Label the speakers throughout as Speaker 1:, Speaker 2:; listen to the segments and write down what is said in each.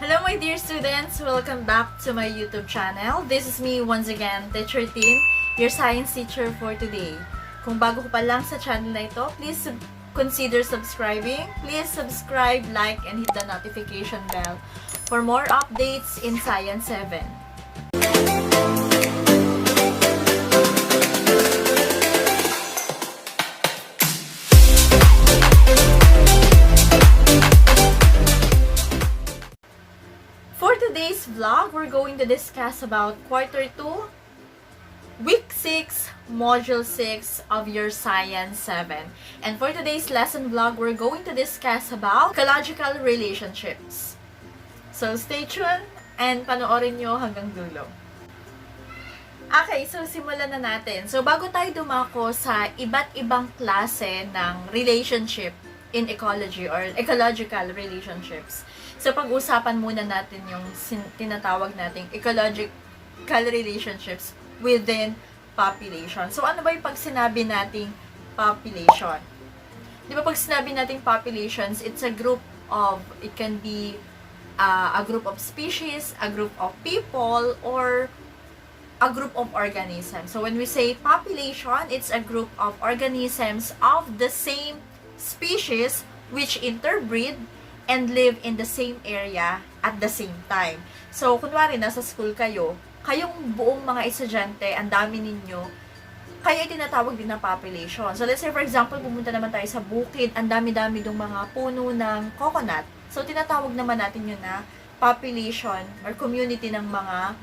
Speaker 1: Hello my dear students! Welcome back to my YouTube channel. This is me once again, Teacher Tin, your science teacher for today. Kung bago ko pa lang sa channel na ito, please consider subscribing. Please subscribe, like, and hit the notification bell for more updates in Science 7. For today's vlog, we're going to discuss about Quarter 2, Week 6, Module 6 of your Science 7. And for today's lesson vlog, we're going to discuss about ecological relationships. So stay tuned and panoorin nyo hanggang dulo. Okay, so simulan na natin. So bago tayo dumako sa iba't ibang klase ng relationship in ecology or ecological relationships, so pag-usapan muna natin yung tinatawag nating ecological relationships within population. So ano ba yung pag sinabi nating population? Di ba pag sinabi nating populations, it's a group of, it can be a group of species, a group of people, or a group of organisms. So when we say population, it's a group of organisms of the same species which interbreed and live in the same area at the same time. So, kunwari, nasa school kayo, kayong buong mga estudyante, ang dami ninyo, kayo tinatawag din na population. So, let's say, for example, pumunta naman tayo sa bukid, ang dami-dami dong mga puno ng coconut. So, tinatawag naman natin yun na population or community ng mga,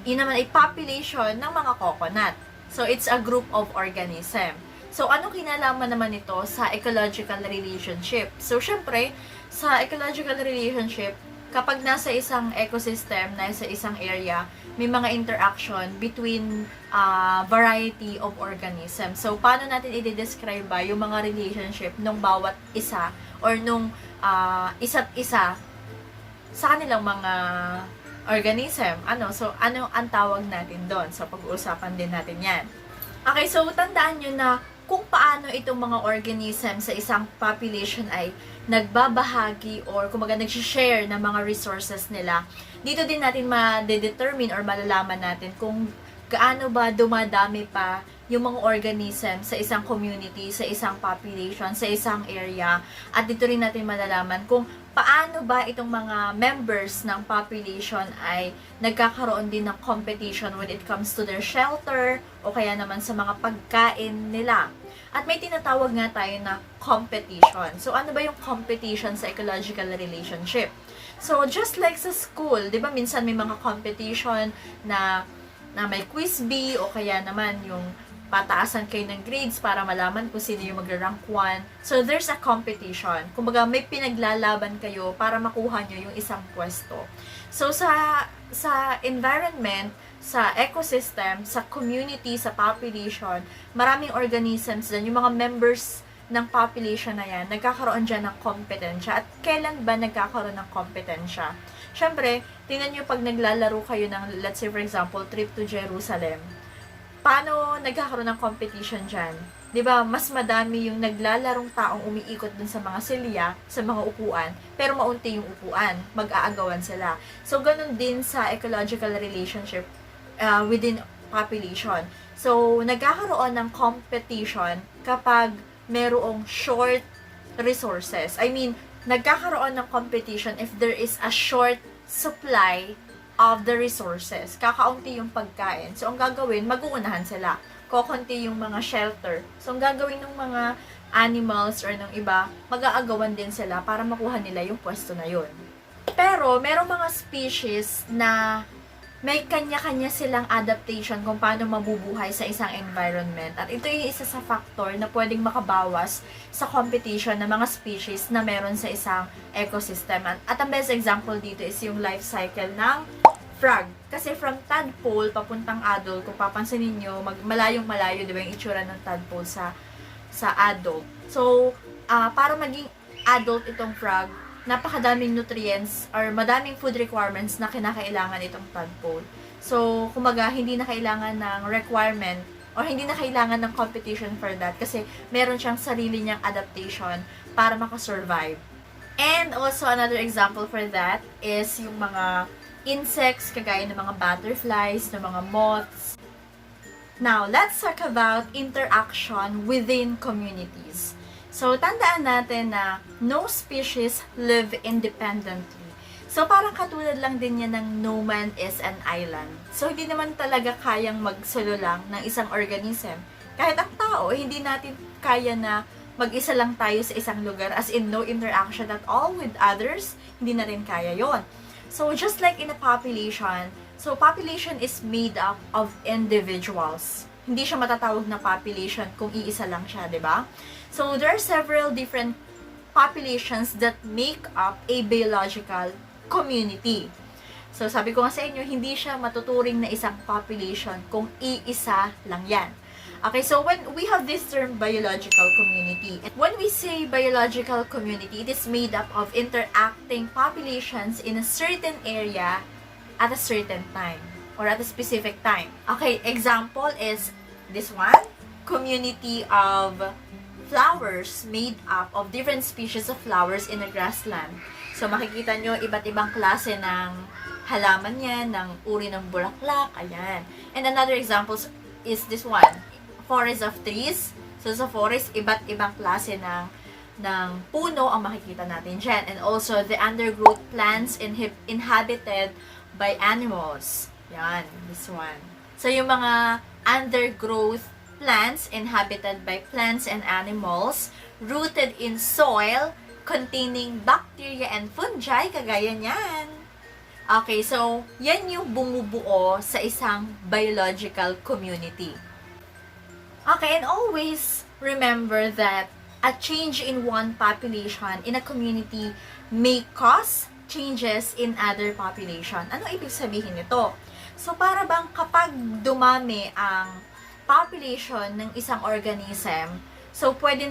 Speaker 1: yun naman ay population ng mga coconut. So, it's a group of organism. So, anong kinalaman naman ito sa ecological relationship? So, syempre, sa ecological relationship, kapag nasa isang ecosystem, nasa isang area, may mga interaction between variety of organisms. So, paano natin i-describe ba yung mga relationship nung bawat isa or nung isa't isa sa kanilang mga organism? So, ano ang tawag natin doon? So, pag-uusapan din natin yan. Okay, so tandaan nyo na kung paano itong mga organism sa isang population ay nagbabahagi or kumaga nag-share ng mga resources nila. Dito din natin ma-determine or malalaman natin kung gaano ba dumadami pa yung mga organism sa isang community, sa isang population, sa isang area. At dito rin natin malalaman kung paano ba itong mga members ng population ay nagkakaroon din ng competition when it comes to their shelter o kaya naman sa mga pagkain nila. At may tinatawag nga tayo na competition. So, ano ba yung competition sa ecological relationship? So, just like sa school, di ba minsan may mga competition na may quiz bee o kaya naman yung pataasan kayo ng grades para malaman kung sino yung magra-rank 1. So, there's a competition. Kumbaga, may pinaglalaban kayo para makuha nyo yung isang pwesto. So, sa environment, sa ecosystem, sa community, sa population, maraming organisms dyan, yung mga members ng population na yan, nagkakaroon dyan ng kompetensya. At kailan ba nagkakaroon ng kompetensya? Siyempre, tingnan nyo pag naglalaro kayo ng, let's say for example, trip to Jerusalem. Paano nagkakaroon ng competition dyan? 'Di ba? Mas madami yung naglalarong taong umiikot dun sa mga silya, sa mga upuan, pero maunti yung upuan, mag-aagawan sila. So, ganun din sa ecological relationship within population. So, nagkakaroon ng competition kapag merong short resources. I mean, nagkakaroon ng competition if there is a short supply of the resources. Kakaunti yung pagkain. So, ang gagawin, mag-uunahan sila. Kokonti yung mga shelter. So, ang gagawin ng mga animals or ng iba, mag-aagawan din sila para makuha nila yung pwesto na yun. Pero, merong mga species na may kanya-kanya silang adaptation kung paano mabubuhay sa isang environment. At ito yung isa sa factor na pwedeng makabawas sa competition ng mga species na meron sa isang ecosystem. At ang best example dito is yung life cycle ng frog. Kasi from tadpole papuntang adult, kung papansinin nyo, malayong-malayo, di ba yung itsura ng tadpole sa adult. So, para maging adult itong frog, napakadaming nutrients or madaming food requirements na kinakailangan itong tadpole. So, kumaga, hindi na kailangan ng requirement or hindi na kailangan ng competition for that kasi meron siyang sarili niyang adaptation para makasurvive. And also, another example for that is yung mga insects, kagaya ng mga butterflies, ng mga moths. Now, let's talk about interaction within communities. So, tandaan natin na no species live independently. So, parang katulad lang din yan ng no man is an island. So, hindi naman talaga kayang magsolo lang ng isang organism. Kahit ang tao, hindi natin kaya na mag-isa lang tayo sa isang lugar, as in no interaction at all with others, hindi natin kaya yon. So, just like in a population, so population is made up of individuals. Hindi siya matatawag na population kung iisa lang siya, di ba? So, there are several different populations that make up a biological community. So, sabi ko nga sa inyo, hindi siya matuturing na isang population kung iisa lang yan. Okay, so when we have this term biological community, and when we say biological community, it is made up of interacting populations in a certain area at a certain time or at a specific time. Okay, example is this one, community of flowers made up of different species of flowers in a grassland. So makikita nyo iba't ibang klase ng halaman yan, ng uri ng bulaklak, ayan. And another example is this one, forest of trees. So sa forest, iba't ibang klase ng puno ang makikita natin dyan. And also the undergrowth plants inhabited by animals. Yan, this one. So, yung mga undergrowth plants inhabited by plants and animals, rooted in soil, containing bacteria and fungi, kagaya niyan. Okay, so, yan yung bumubuo sa isang biological community. Okay, and always remember that a change in one population in a community may cause changes in other population. Ano ibig sabihin nito? So, para bang kapag dumami ang population ng isang organism, so pwedeng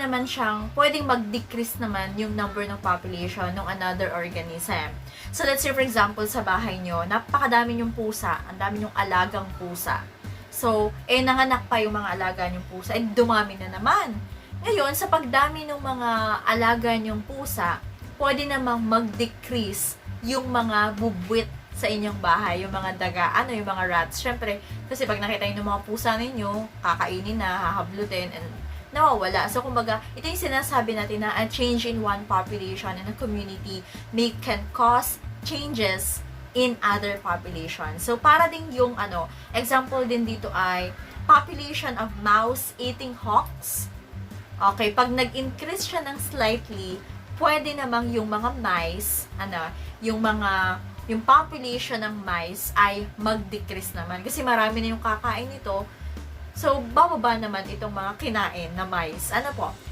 Speaker 1: mag-decrease naman yung number ng population ng another organism. So, let's say for example, sa bahay nyo, napakadami yung pusa, ang dami yung alagang pusa. So, nanganak pa yung mga alaga niyong pusa, dumami na naman. Ngayon, sa pagdami ng mga alaga niyong pusa, pwede namang mag-decrease yung mga bubwit sa inyong bahay, yung mga daga, yung mga rats. Syempre, kasi pag nakita niyo ng mga pusa ninyo, kakainin na, hahablutin, and nawawala. So, kumbaga, ito yung sinasabi natin na a change in one population in a community can cause changes in other population. So, para din yung, example din dito ay population of mouse eating hawks. Okay, pag nag-increase siya ng slightly, pwede namang yung mga mice, yung population ng mice ay mag-decrease naman. Kasi marami na yung kakain nito. So, bababa naman itong mga kinain na mice.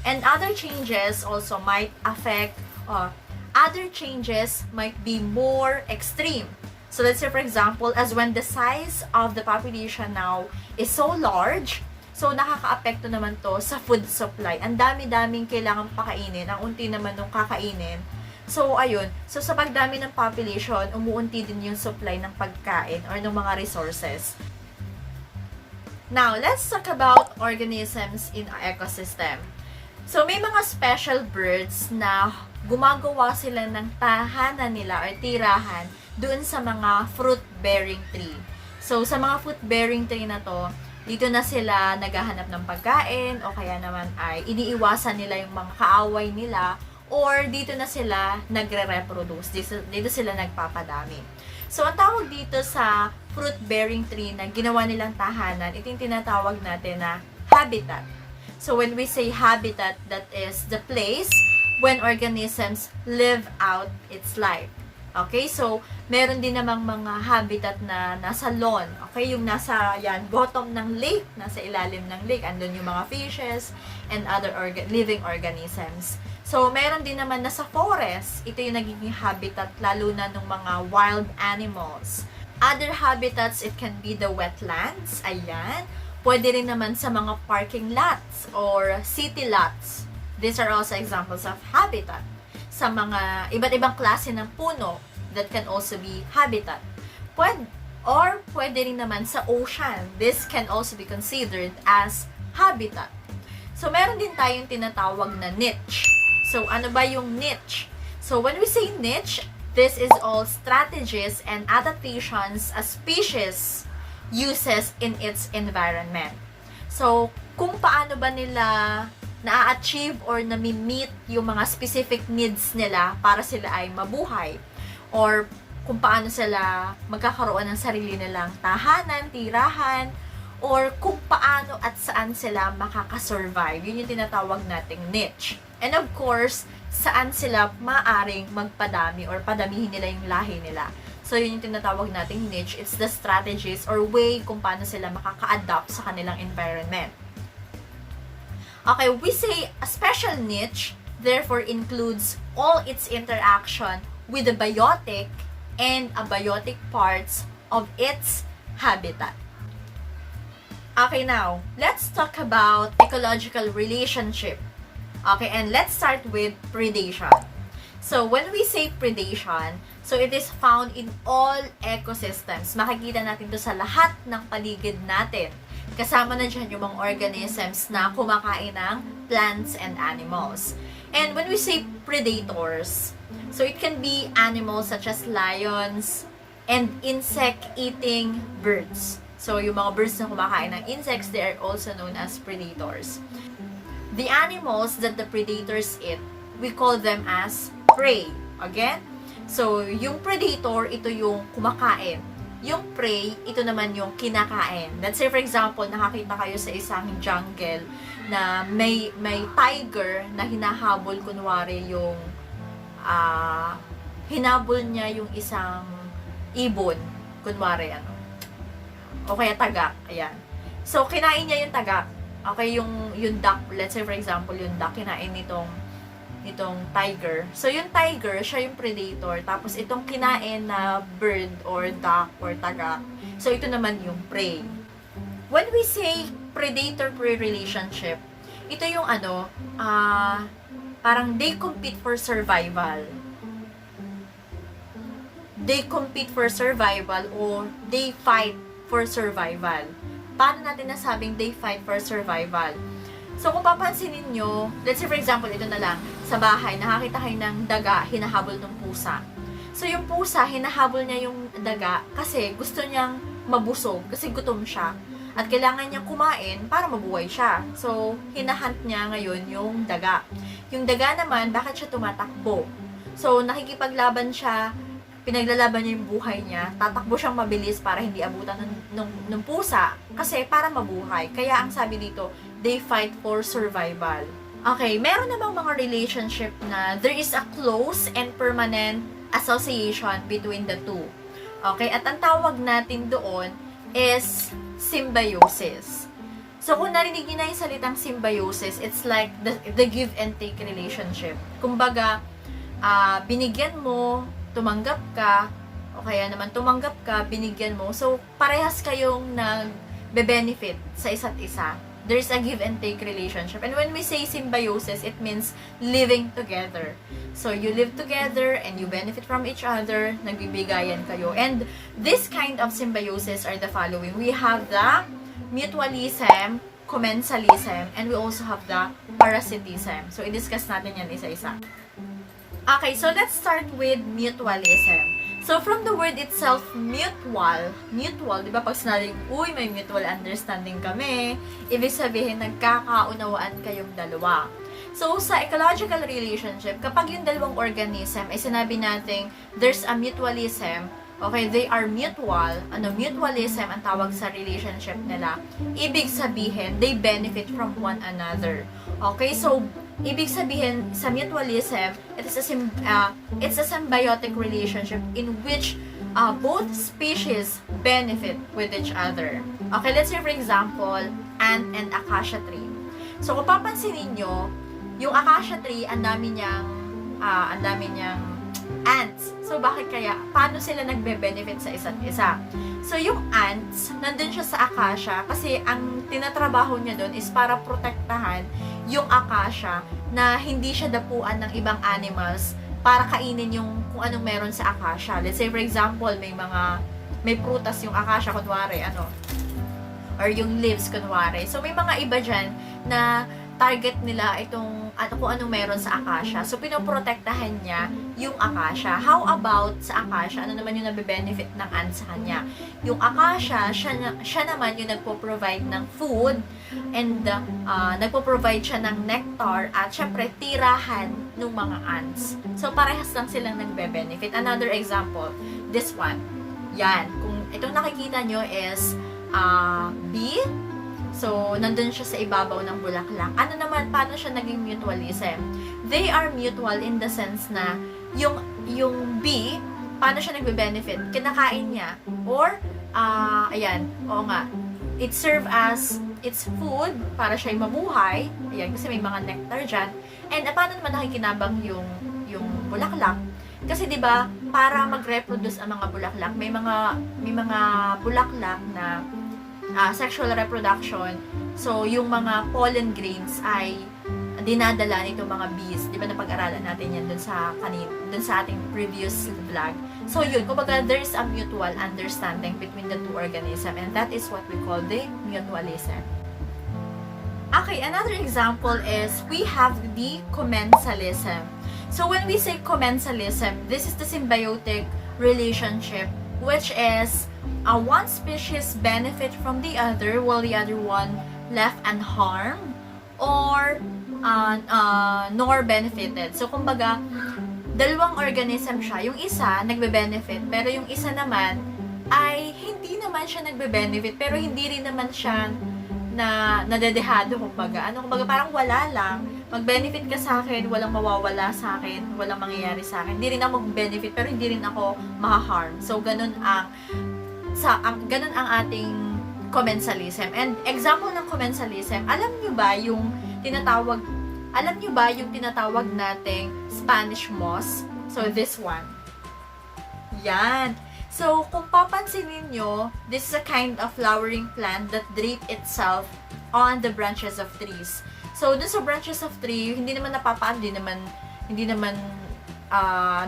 Speaker 1: And other changes also might affect, other changes might be more extreme. So, let's say for example, as when the size of the population now is so large, so, nakaka-apekto naman to sa food supply. Ang dami-daming kailangan pakainin. Ang unti naman nung kakainin. So, ayun. So, sa pagdami ng population, umuunti din yung supply ng pagkain or ng mga resources. Now, let's talk about organisms in our ecosystem. So, may mga special birds na gumagawa sila ng tahanan nila or tirahan doon sa mga fruit-bearing tree. So, sa mga fruit-bearing tree na to, dito na sila naghahanap ng pagkain o kaya naman ay iniiwasan nila yung mga kaaway nila or dito na sila nagre-reproduce. Dito sila nagpapadami. So, ang tawag dito sa fruit-bearing tree na ginawa nilang tahanan, ito yung tinatawag natin na habitat. So, when we say habitat, that is the place when organisms live out its life. Okay, so, meron din namang mga habitat na nasa lawn. Okay, yung nasa, bottom ng lake, nasa ilalim ng lake. Andun yung mga fishes and other living organisms. So, meron din naman nasa forest. Ito yung nagiging habitat, lalo na ng mga wild animals. Other habitats, it can be the wetlands. Ayan. Pwede rin naman sa mga parking lots or city lots. These are also examples of habitat. Sa mga iba't ibang klase ng puno, that can also be habitat. Pwede rin naman sa ocean. This can also be considered as habitat. So, meron din tayong tinatawag na niche. So, ano ba yung niche? So when we say niche, this is all strategies and adaptations a species uses in its environment. So, kung paano ba nila na-achieve or nami-meet yung mga specific needs nila para sila ay mabuhay, or kung paano sila magkakaroon ng sarili nilang tahanan, tirahan, or kung paano at saan sila makakasurvive. Yun yung tinatawag nating niche. And of course, saan sila maaring magpadami or padamihin nila yung lahi nila. So, yun yung tinatawag nating niche. It's the strategies or way kung paano sila makaka-adapt sa kanilang environment. Okay, we say a special niche therefore includes all its interaction with the biotic and abiotic parts of its habitat. Okay, now, let's talk about ecological relationship. Okay, and let's start with predation. So, when we say predation, so it is found in all ecosystems. Makikita natin to sa lahat ng paligid natin. Kasama na dyan yung mga organisms na kumakain ng plants and animals. And when we say predators, so it can be animals such as lions and insect-eating birds. So, yung mga birds na kumakain ng insects, they are also known as predators. The animals that the predators eat, we call them as prey. Again, so yung predator, ito yung kumakain. Yung prey, ito naman yung kinakain. Let's say for example, nakakita kayo sa isang jungle na may tiger na hinahabol, kunwari yung hinabol niya yung isang ibon, kunwari o kaya tagak, ayan. So, kinain niya yung tagak. Okay, yung duck, let's say for example, yung duck, kinain nitong tiger. So, yung tiger, siya yung predator. Tapos, itong kinain na bird or duck or tagak. So, ito naman yung prey. When we say predator-prey relationship, ito yung parang they compete for survival. They compete for survival or they fight for survival. Paano natin nasabing they fight for survival? So, kung papansinin nyo, let's say for example, ito na lang, sa bahay, nakakita kayo ng daga, hinahabol ng pusa. So, yung pusa, hinahabol niya yung daga kasi gusto niyang mabusog, kasi gutom siya. At kailangan niyang kumain para mabuhay siya. So, hinahunt niya ngayon yung daga. Yung daga naman, bakit siya tumatakbo? So, nakikipaglaban siya, pinaglalaban niya yung buhay niya, tatakbo siyang mabilis para hindi abutan ng pusa kasi para mabuhay. Kaya ang sabi dito, they fight for survival. Okay, meron namang mga relationship na there is a close and permanent association between the two. Okay, at ang tawag natin doon is symbiosis. So, kung narinig niyo na yung salitang symbiosis, it's like the give and take relationship. Kumbaga, binigyan mo, tumanggap ka, o kaya naman tumanggap ka, binigyan mo. So, parehas kayong nag-benefit sa isa't isa. There's a give and take relationship. And when we say symbiosis, it means living together. So, you live together and you benefit from each other, nagbibigayan kayo. And this kind of symbiosis are the following. We have the mutualism, commensalism, and we also have the parasitism. So, i-discuss natin yan isa-isa. Okay, so let's start with mutualism. So, from the word itself, mutual, di ba pag sinabing, uy, may mutual understanding kami, ibig sabihin, nagkakaunawaan kayong dalawa. So, sa ecological relationship, kapag yung dalawang organism ay sinabi natin, there's a mutualism, okay, they are mutual, mutualism ang tawag sa relationship nila, ibig sabihin, they benefit from one another. Okay, so, ibig sabihin, sa mutualism, it's a symbiotic relationship in which both species benefit with each other. Okay, let's say for example, ant and acacia tree. So, kung papansinin nyo, yung acacia tree, ang dami niyang ants. So, bakit kaya? Paano sila nagbe-benefit sa isa't isa? So, yung ants, nandun siya sa acacia kasi ang tinatrabaho niya doon is para protektahan yung acacia na hindi siya dapuan ng ibang animals para kainin yung kung anong meron sa acacia. Let's say, for example, may prutas yung acacia, kunwari, or yung leaves, kunwari. So, may mga iba dyan na target nila itong kung anong meron sa acacia. So, pinoprotektahan niya yung acacia. How about sa acacia? Ano naman yung nabe-benefit ng ants sa kanya? Yung acacia, siya naman yung nagpo-provide ng food and nagpo-provide siya ng nectar at syempre tirahan ng mga ants. So, parehas lang silang nagbe-benefit. Another example, this one. Yan. Kung itong nakikita nyo is bee. So, nandun siya sa ibabaw ng bulaklak. Ano naman, paano siya naging mutualism? They are mutual in the sense na yung bee, paano siya nagbe-benefit? Kinakain niya. Or, ayan, oo nga, it serve as its food para siya'y mabuhay. Ayan, kasi may mga nectar dyan. And paano naman nakikinabang yung bulaklak? Kasi 'di ba, para mag-reproduce ang mga bulaklak, may mga bulaklak na sexual reproduction. So, yung mga pollen grains ay dinadala nito mga bees. 'Di ba napag-aralan natin 'yan dun sa ating previous vlog. So, yun, kumbaga there is a mutual understanding between the two organisms, and that is what we call the mutualism. Okay, another example is we have the commensalism. So, when we say commensalism, this is the symbiotic relationship, which is one species benefit from the other while the other one left unharmed or nor benefited. So, kumbaga, dalawang organism siya. Yung isa, nagbe-benefit, pero yung isa naman ay hindi naman siya nagbe-benefit, pero hindi rin naman siya na nadedehado, kumbaga. Kumbaga, parang wala lang. Mag-benefit ka sa akin, walang mawawala sa akin, walang mangyayari sa akin. Hindi rin ako mag-benefit, pero hindi rin ako ma-harm. So, ganun ang ating commensalism. And example ng commensalism, alam nyo ba yung tinatawag nating Spanish moss? So, this one. Yan. So, kung papansinin nyo, this is a kind of flowering plant that drape itself on the branches of trees. So, dun sa branches of tree, hindi naman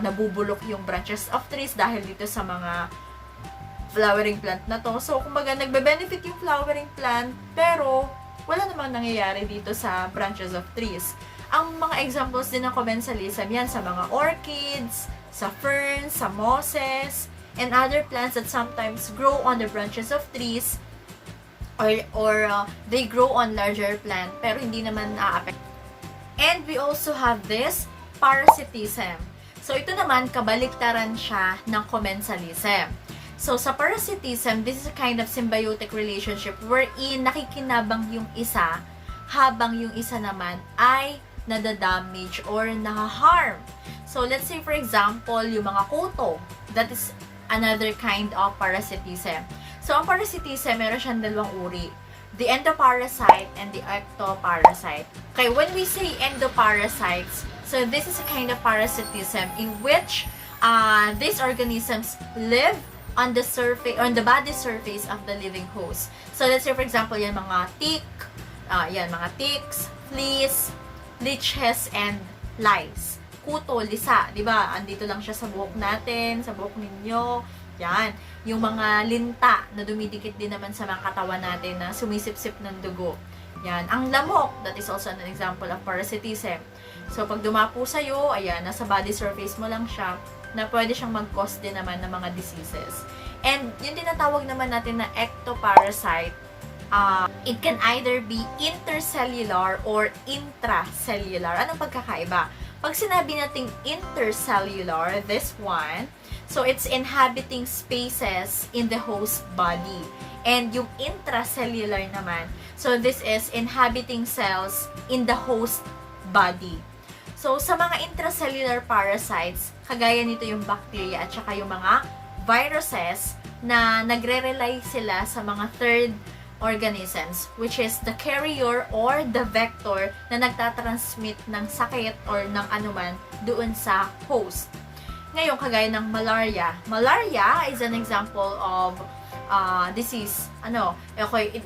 Speaker 1: nabubulok yung branches of trees dahil dito sa mga flowering plant na to. So, kumbaga, nagbe-benefit yung flowering plant, pero wala namang nangyayari dito sa branches of trees. Ang mga examples din ng commensalism, yan sa mga orchids, sa ferns, sa mosses, and other plants that sometimes grow on the branches of trees or they grow on larger plant pero hindi naman na-affect. And we also have this parasitism. So, ito naman, kabaliktaran siya ng commensalism. So, sa parasitism, this is a kind of symbiotic relationship wherein nakikinabang yung isa habang yung isa naman ay nadadamage or nahaharm. So, let's say for example, yung mga kuto, that is another kind of parasitism. So, ang parasitism, meron siyang dalawang uri. The endoparasite and the ectoparasite. Okay, when we say endoparasites, so this is a kind of parasitism in which these organisms live on the surface, on the body surface of the living host. So, let's say for example, yan mga mga ticks, fleas, leeches, and lice. Kuto, lisa, di ba? Andito lang siya sa buhok natin, sa buhok ninyo. Yan. Yung mga linta na dumidikit din naman sa mga katawan natin na sumisip-sip ng dugo. Yan. Ang lamok, that is also an example of parasitism. So, pag dumapo sa'yo, ayan, nasa body surface mo lang siya, na pwede siyang mag-cause din naman ng mga diseases. And yung tinatawag naman natin na ectoparasite, it can either be intercellular or intracellular. Anong pagkakaiba? Pag sinabi nating intercellular, this one, so it's inhabiting spaces in the host body. And yung intracellular naman, so this is inhabiting cells in the host body. So, sa mga intracellular parasites, kagaya nito yung bacteria at saka yung mga viruses na nagre-rely sila sa mga third organisms, which is the carrier or the vector na nagtatransmit ng sakit or ng anuman doon sa host. Ngayon, kagaya ng malaria. Malaria is an example of disease,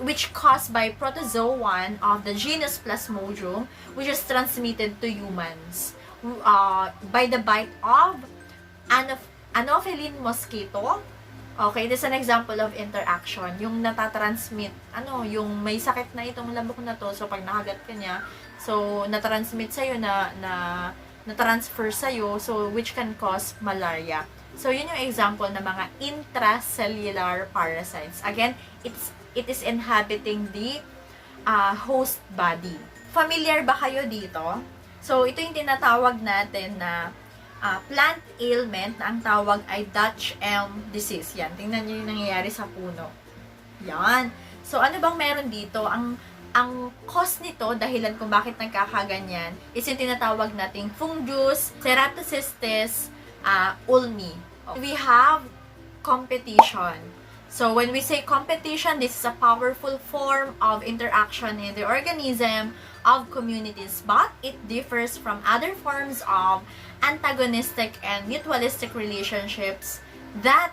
Speaker 1: which caused by protozoan of the genus Plasmodium, which is transmitted to humans by the bite of Anopheles mosquito Okay, this is an example of interaction. Yung natatransmit, yung may sakit na itong lamok na to, so pag nakagat ka niya, so natransmit sa'yo na-transfer sa'yo, so which can cause malaria. So yun yung example ng mga intracellular parasites. Again, it is inhabiting the host body. Familiar ba kayo dito? So ito yung tinatawag natin na plant ailment na ang tawag ay Dutch elm disease. Yan, tingnan niyo yung nangyayari sa puno. Yan. So, ano bang meron dito? Ang cause nito, dahilan kung bakit nagkakaganyan, is yung tinatawag nating fungus, ceratocystis, ulmi. We have competition. So, when we say competition, this is a powerful form of interaction in the organism of communities, but it differs from other forms of antagonistic and mutualistic relationships that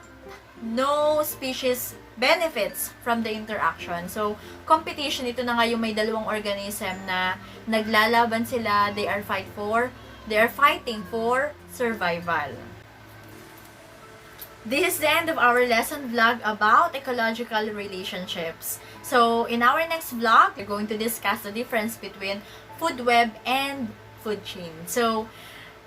Speaker 1: no species benefits from the interaction. So, competition, ito na nga yung may dalawang organism na naglalaban sila, they are fighting for survival. This is the end of our lesson vlog about ecological relationships. So, in our next vlog, we're going to discuss the difference between food web and food chain. So,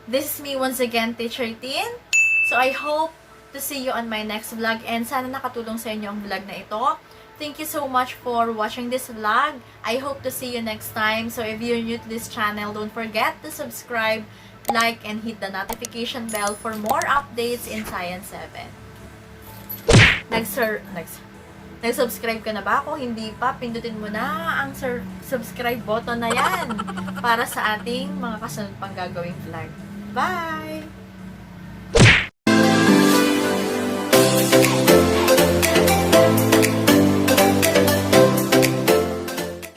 Speaker 1: this is me once again, Teacher Tin. So, I hope to see you on my next vlog and sana nakatulong sa inyo ang vlog na ito. Thank you so much for watching this vlog. I hope to see you next time. So, if you're new to this channel, don't forget to subscribe, like, and hit the notification bell for more updates in Science 7. Nag-subscribe ka na ba? Kung hindi pa, pindutin mo na ang subscribe button na yan para sa ating mga kasunod pang gagawing vlog. Bye!